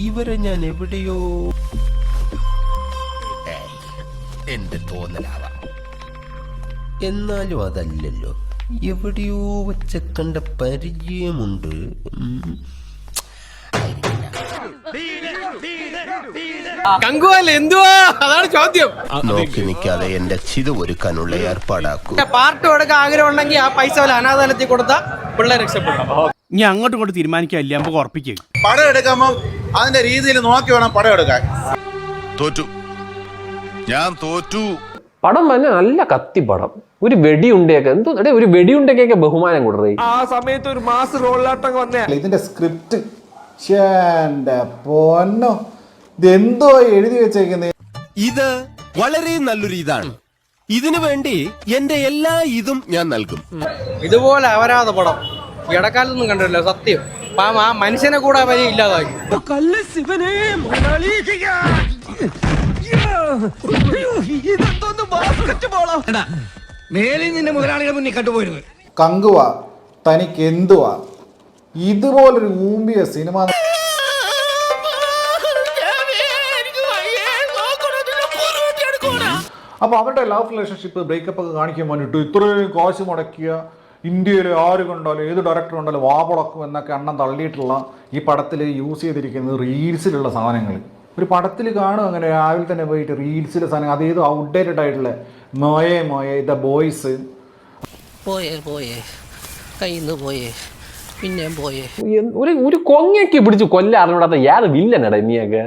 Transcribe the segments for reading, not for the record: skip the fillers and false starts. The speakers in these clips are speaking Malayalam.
ഇവരെ ഞാൻ എവിടെയോ എന്റെ തോന്നലാവാം, എന്നാലും അതല്ലല്ലോ, എവിടെയോ വെച്ച കണ്ട പരിചയമുണ്ട്. എന്തുവാ അതാണ് ചോദ്യം. നോക്കി നിൽക്കാതെ എന്റെ ചിത ഒരുക്കാനുള്ള ഏർപ്പാടാക്കും. പാർട്ടി കൊടുക്കാൻ ആഗ്രഹം ഉണ്ടെങ്കിൽ ആ പൈസ പോലെ അനാഥാലയത്തിൽ കൊടുത്താൽ പിള്ളേർ രക്ഷപ്പെടും. ഇനി അങ്ങോട്ടും ഇങ്ങോട്ട് തീരുമാനിക്കാല്ലേ, നമുക്ക് ഉറപ്പിക്കുക. പടം എടുക്കുമ്പോൾ അതിന്റെ രീതിയിൽ നോക്കി വേണം പടം എടുക്കാൻ. തോറ്റു, ഞാൻ തോറ്റു. പടം തന്നെ നല്ല കത്തിപ്പടം. ഒരു വെടിയുണ്ടയൊക്കെ എന്തോ ഒരു വെടിയുണ്ടൊക്കെ ബഹുമാനം കൊടുത്തേ. ആ സമയത്ത് ഒരു മാസ് റോളിലാട്ടം വന്നേ. ഇതിന്റെ സ്ക്രിപ്റ്റ് പൊന്നോ, ഇതെന്തോ എഴുതി വെച്ചേക്കുന്നത്. ഇത് വളരെ നല്ലൊരു ഇതാണ്. ഇതിനു വേണ്ടി എന്റെ എല്ലാ ഇതും ഞാൻ നൽകും. ഇതുപോലെ അവരാധ പടം ഇടക്കാലത്തൊന്നും കണ്ടിട്ടില്ല സത്യം. ആ മനുഷ്യനെ കൂടെ വരെ ഇല്ലാതാക്കി. മേലിൽ നിന്റെ മുതലാളികളെ മുന്നിൽ കണ്ടുപോയിരുന്നു. കങ്കുവ തനിക്ക് എന്തുവാ, ഇതുപോലൊരു ഊമ്പിയ സിനിമ. അപ്പൊ അവരുടെ ലവ് റിലേഷൻഷിപ്പ് ബ്രേക്കപ്പ് ഒക്കെ കാണിക്കാൻ വേണ്ടിയിട്ട് ഇത്രയും കാശ് മുടക്കിയ ഇന്ത്യയിൽ ആര് കണ്ടാലും ഏത് ഡയറക്ടർ കണ്ടാലും വാപടക്കും എന്നൊക്കെ എണ്ണം തള്ളിയിട്ടുള്ള ഈ പടത്തിൽ യൂസ് ചെയ്തിരിക്കുന്നത് റീൽസിലുള്ള സാധനങ്ങൾ. ഒരു പടത്തിൽ കാണും അങ്ങനെ രാവിലെ തന്നെ പോയിട്ട് റീൽസിലെ സാധനം, അതേത് ഔട്ട്ഡേറ്റഡ് ആയിട്ടുള്ള മോയെ ദ ബോയ്സ്. പോയേ കയ്യിന്ന് പോയേ പിന്നെ പോയേ. ഒരു കൊങ്ങയ്ക്ക് പിടിച്ച് കൊല്ലാറിനോടാത്ത യാതൊരു വില്ലനടാ നീയൊക്കെ.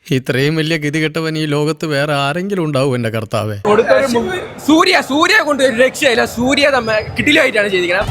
ഇത്രയും വലിയ ഗതികെട്ടവൻ ഈ ലോകത്ത് വേറെ ആരെങ്കിലും ഉണ്ടാവും എന്റെ കർത്താവേ. സൂര്യ കൊണ്ട് ഒരു രക്ഷയില്ല. സൂര്യ കിട്ടിലായിട്ടാണ് ചെയ്തിരിക്കുന്നത്.